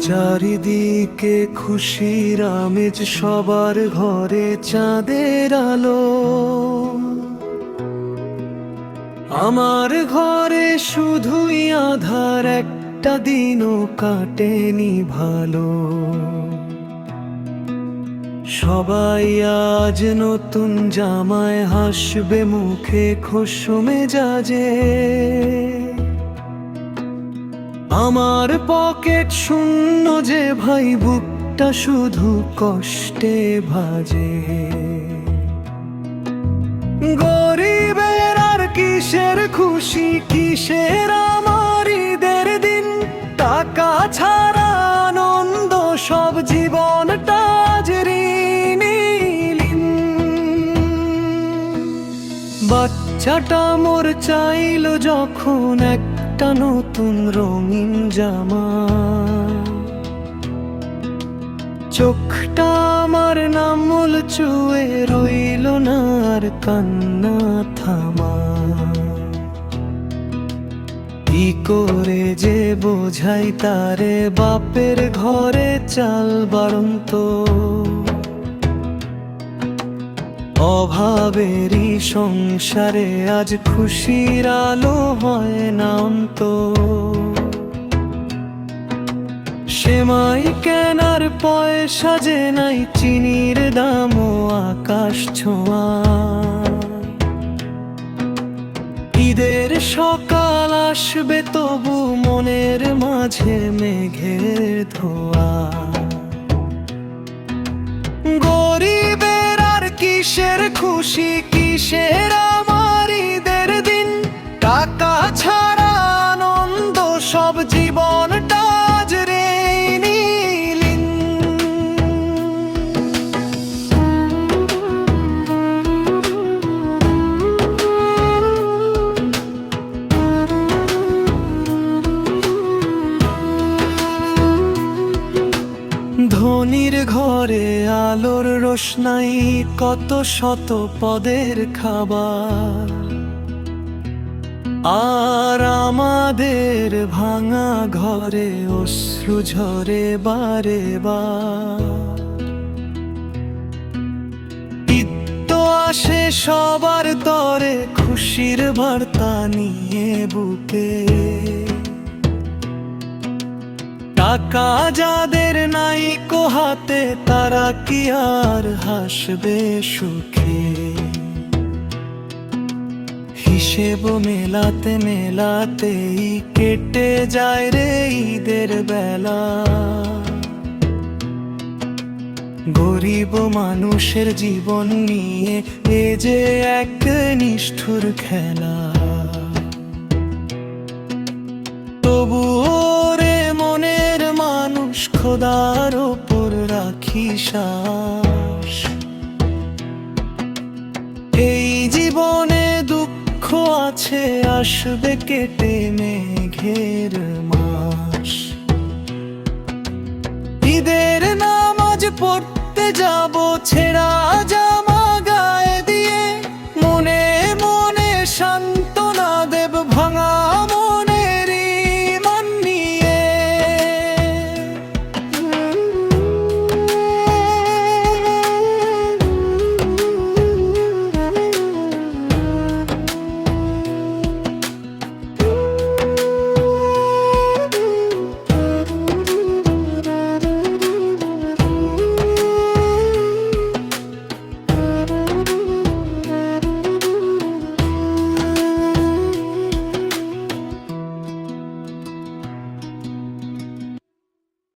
চারিদিকে খুশির আমেজ, সবার ঘরে চাঁদের আলো। আমার ঘরে শুধুই আধার, একটা দিনও কাটেনি ভালো। সবাই আজ নতুন জামায়, হাসবে মুখে খুশ মেজাজে। আমার পকেট শূন্য যে ভাই, বুকটা শুধু কষ্টে ভাজে। গরিবের আর কিসের খুশি, কিসের আমার ঈদের দিন, টাকা ছাড়া আনন্দ সব জীবনটা ঋণীলীন। বাচ্চাটা মোর চাইল যখন একটা নতুন রঙিন জামা, চোখটা আমার নামল চুয়ে রইল না আর কান্না থামা। কি করে যে বোঝাই তারে, বাপের ঘরে চাল বাড়ন্ত, অভাবেরই সংসারে আজ খুশির আলো হয় না অন্ত। সেমাই কেনার পয়সা যে নাই, চিনির দামও আকাশ ছোঁয়া। ঈদের সকাল আসবে তবু মনের মাঝে মেঘের ধোয়া। গরিবের আর কিসের খুশি, কিসের আমার ঈদের দিন, টাকা ছাড়া আনন্দ সব জীবনটা আজ ঋণীলীন। ধনীর ঘরে আলোর রোশনাই, কত শত পদের খাবার, আর আমাদের ভাঙা ঘরে অশ্রু ঝরে বারে বার। ঈদ তো আসে সবার তরে, খুশির বার্তা নিয়ে বুকে। টাকা যাদের নাই কো হাতে, তারা কি আর হাসবে সুখে? হিসেব মেলাতে মেলাতেই কেটে যায় রে ঈদের বেলা। গরিব মানুষের জীবন নিয়ে এ যে এক নিষ্ঠুর খেলা। তবুও রে মনের মানুষ, খোদার ওপর রাখি শ্বাস। এই জীবনে দুঃখ আছে, আসবে কেটে মেঘের মাস। ঈদের নামাজ পড়তে যাব, ছেঁড়া জামা